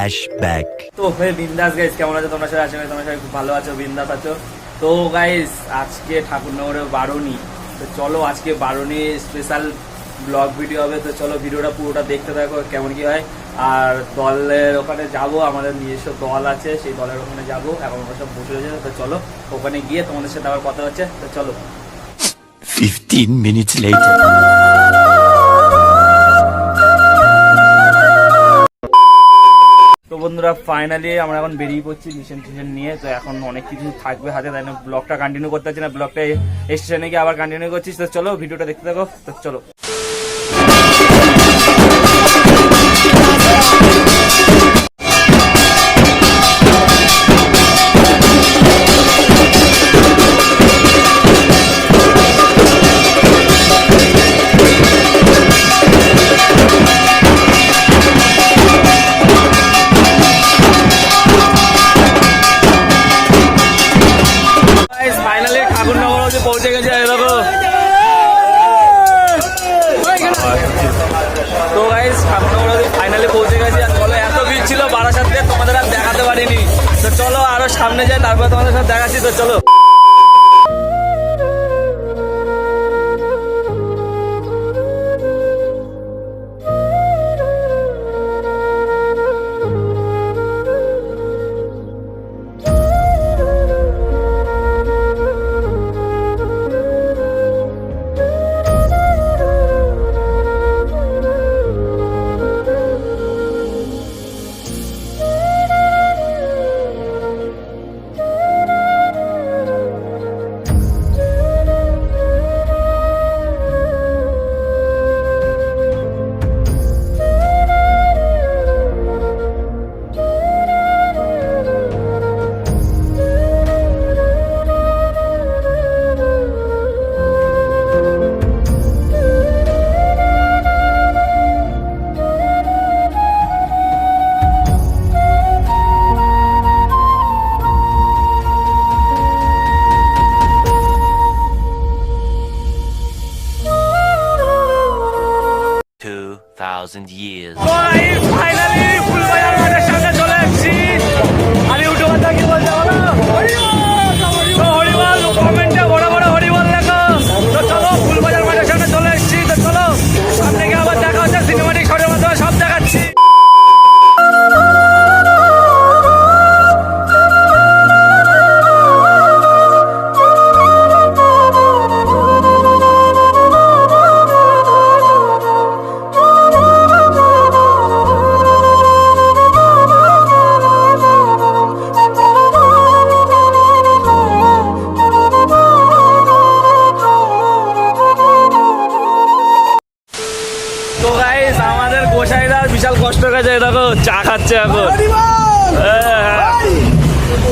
Flashback. তো ভাই বিন্দাস গাইস, কেমন আছো তোমরা সবাই? আশা করি তোমরা সবাই খুব ভালো আছো, বিন্দাস আছো। তো গাইস আজকে ঠাকুরনগরে বারুনি, তো চলো আজকে বারুনি স্পেশাল ব্লগ ভিডিও হবে। তো চলো ভিডিওটা পুরোটা দেখতে থাকো কেমন কি হয়। আর দলের ওখানে যাব, আমাদের নিজস্ব দল আছে, সেই দলের ওখানে যাব। এখন ওরা সব বসে রয়েছে, তো চলো ওখানে গিয়ে তোমাদের সাথে আবার কথা হচ্ছে। তো চলো 15 minutes later. তো বন্ধুরা ফাইনালি আমরা এখন বেরিয়ে পড়ছি মিশন টিশন নিয়ে। তো এখন অনেক কিছু থাকবে হাতে, তাই না ব্লগটা কন্টিনিউ করতে পারছি না। ব্লগটা স্টেশনে গিয়ে আবার কন্টিনিউ করছিস। তো চলো ভিডিওটা দেখতে থাকো। তো চলো পৌঁছে গেছে দেখো। তো গাইস ঠাকুরনগর ফাইনালি পৌঁছে গেছি। আর চলো এত ভিড় ছিল বারাসাতে, তোমাদের আর দেখাতে পারিনি। তো চলো আরো সামনে যাই, তারপরে তোমাদের সাথে দেখাচ্ছি। তো চলো years. ফাইনালি ফুলবাজার মাঠের সামনে চলে এসেছি। আমি উঠোবাটা কি বলতে বলো, হরিবল কমেন্টে বড় বড় হরিবল লেখো। তো চলো ফুলবাজার মাঠের সামনে চলে এসেছি। তো চলো সামনে গিয়ে আবার দেখা হচ্ছে, সিনেমাটিক শটের মাধ্যমে সব দেখাচ্ছি। বিশাল কষ্ট গেছে, দেখো চা খাচ্ছে এখন।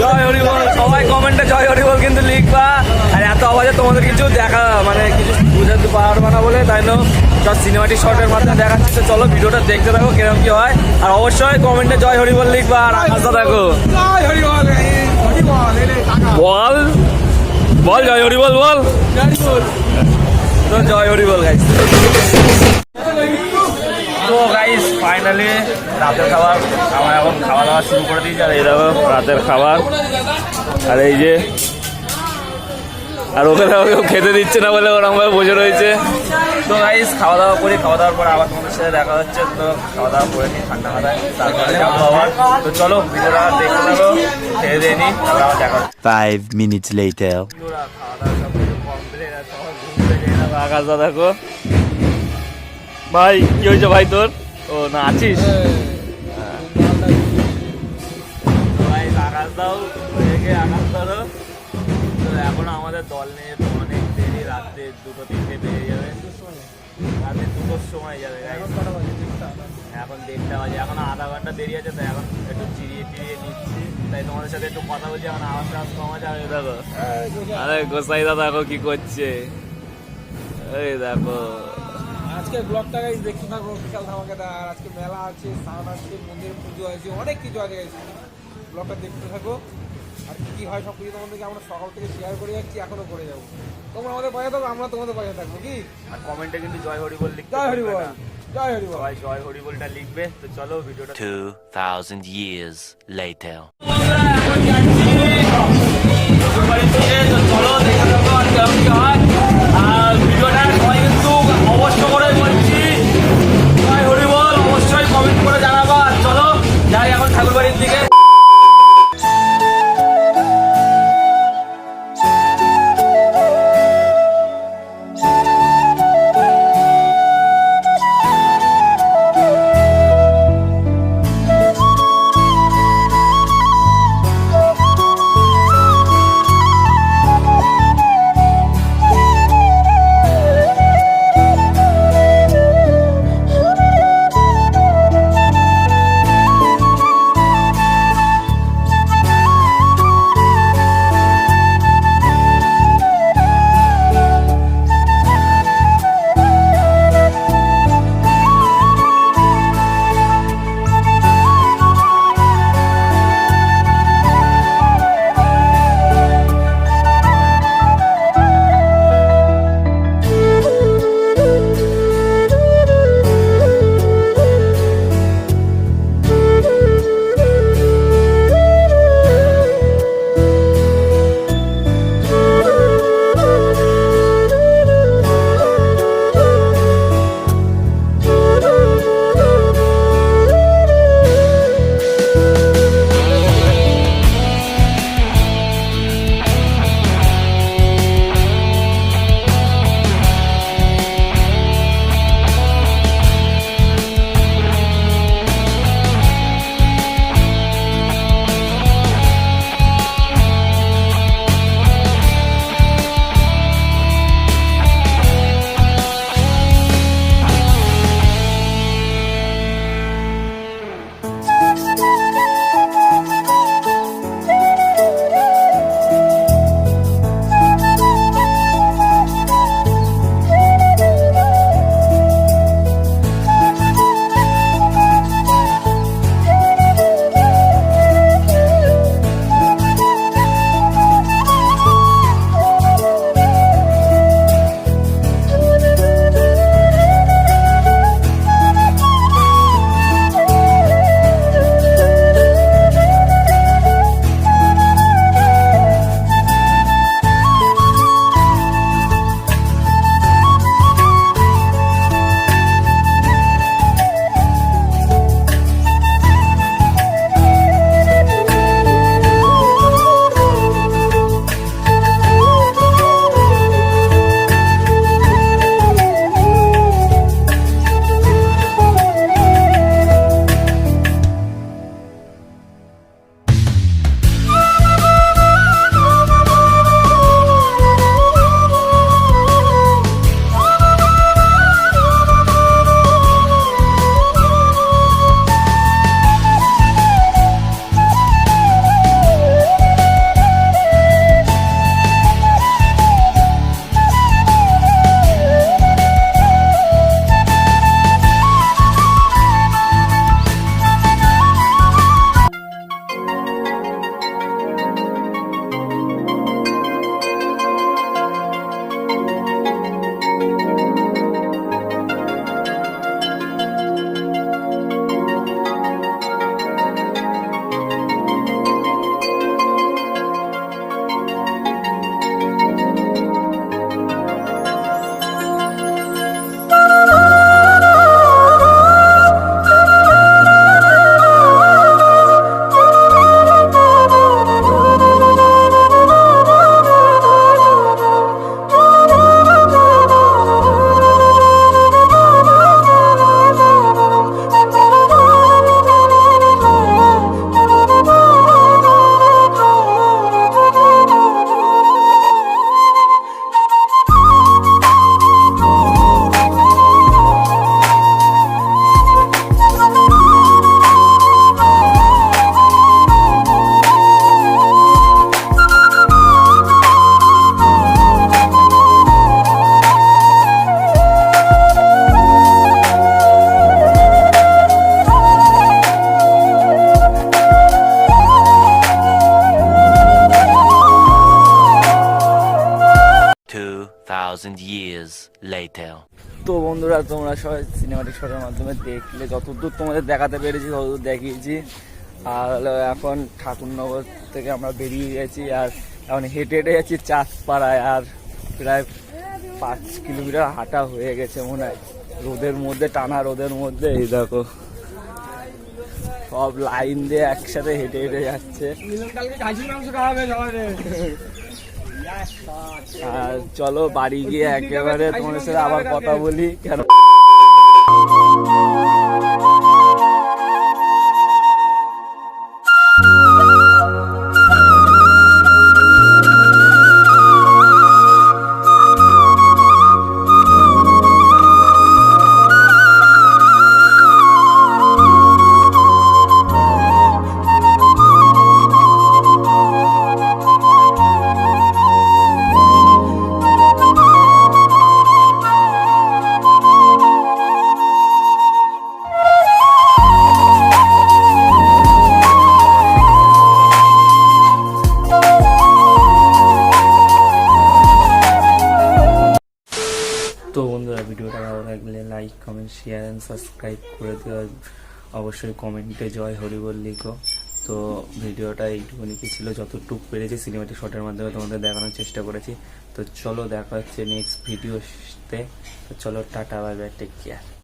জয় হরিবল, সবাই কমেন্টে জয় হরিবল কিন্তু লিখবা। আর এত আওয়াজে তোমাদের কিছু দেখা মানে কিছু বুঝাতে পারবো না বলে, তাই না সব সিনেমাটিক শর্টের মাধ্যমে দেখাচ্ছি। তো চলো ভিডিওটা দেখতে থাকো কিরকম কি হয়। আর অবশ্যই কমেন্টে জয় হরিবল লিখবা। আর আকাশটা দেখো, বল বল জয় হরিবল বল। তো জয় হরিবল গাইস। তো গাইস ফাইনালি রাতের খাবার আমার এখন খাওয়া দাওয়া শুরু করে দিয়েছি। আর এই দেখো রাতের খাবার, আর এই যে আর ওকে দেখো খেতে দিচ্ছে না বলে ওরকমভাবে বসে রয়েছে। তো গাইস খাওয়া দাওয়া করি, খাওয়া দাওয়ার পর আবার তোমাদের সাথে দেখা হচ্ছে। তো খাওয়া দাওয়া করে নিই ঠান্ডা মাথায়, তারপরে যাবো আবার। তো চলো ভিডিওটা দেখতে থাকো, খেয়ে দিয়ে নিই, তারপরে আবার দেখা হচ্ছে। 5 minutes later. খাওয়া দাওয়া সব কিছু কমপ্লিট। আর সবাই ঘুরতে গিয়ে আকাশটা দেখো। ভাই কি হয়েছে ভাই তোর? ও না আছিস ভাই, আকাশ দাও আকাশ ধরো। তো এখনো আমাদের দল নিয়ে তো অনেক দেরি, রাত্রে 2-3টে বেরিয়ে যাবে, রাতে 2টোর সময় যাবে। এখন 1:30 বাজে, এখনো আধা ঘন্টা দেরি আছে। তাই এখন একটু চিরিয়ে নিচ্ছি, তাই তোমাদের সাথে একটু কথা বলছি। এখন আওয়াজ কমা যাবে। দেখো আরে গোসাই দাদা দেখো কি করছে, এই দেখো। আজকে ব্লগটা গাইস দেখতে থাকো, বিশাল ধামাকাদার। আর আজকে মেলা আছে, স্নান আছে, মন্দিরে পুজো আছে, অনেক কিছু আছে গাইস। ব্লগটা দেখতে থাকো। আর কি হয় সব কিছু তোমাদেরকে আমরা সকাল থেকে শেয়ার করে যাচ্ছি, এখনো করে যাবো। তোমরা আমাদের পাশে থাকো, আমরা তোমাদের পাশে থাকবো। কি আর কমেন্টে কিন্তু জয় হরিবল লিখতে, জয় হরিবল। জয় হরি বল। সবাই জয় হরি বলটা লিখবে। তো চলো ভিডিওটা 2,000 years later. এখন যাচ্ছি শ্বশুরবাড়ি থেকে। তো চলো দেখে থাকো আর কেমন কি হয়। আর ভিডিওটা সবাই কিন্তু অবশ্য করে বলছি জয় হরি বল অবশ্যই কমেন্ট করে জানাবা। আর চলো যাই এখন ঠাকুরবাড়ির দিকে। 2,000 years later. তো বন্ধুরা, তোমরা সবাই সিনেমাটিক শটের মাধ্যমে দেখলে, যতদূর তোমাদের দেখাতে পেরেছি ততদূর দেখিয়েছি। আর হলো এখন ঠাকুরনগর থেকে আমরা বেরিয়ে গেছি, আর এখন হেঁটে হেঁটে যাচ্ছি চাঁদপাড়ায়। আর প্রায় 5 কিলোমিটার হাঁটা হয়ে গেছে মনে হয়, রোদের মধ্যে, টানা রোদের মধ্যে। এই দেখো সব লাইন দিয়ে একসাথে হেঁটে হেঁটে যাচ্ছে। আর চলো বাড়ি গিয়ে একেবারে তোমাদের সাথে আবার কথা বলি। কেন তো বন্ধুরা, ভিডিওটা ভালো লাগলে like, comment, share and subscribe করে দিও। অবশ্যই কমেন্টে জয় হরিবল লিখো। তো ভিডিওটা এইটুকুনি কি ছিল, যতটুকু পেরেছি সিনেমাটিক শটের মাধ্যমে তোমাদের দেখানোর চেষ্টা করেছি। তো চলো দেখা হচ্ছে নেক্সট ভিডিওতে। তো চলো tata, bye bye, take care.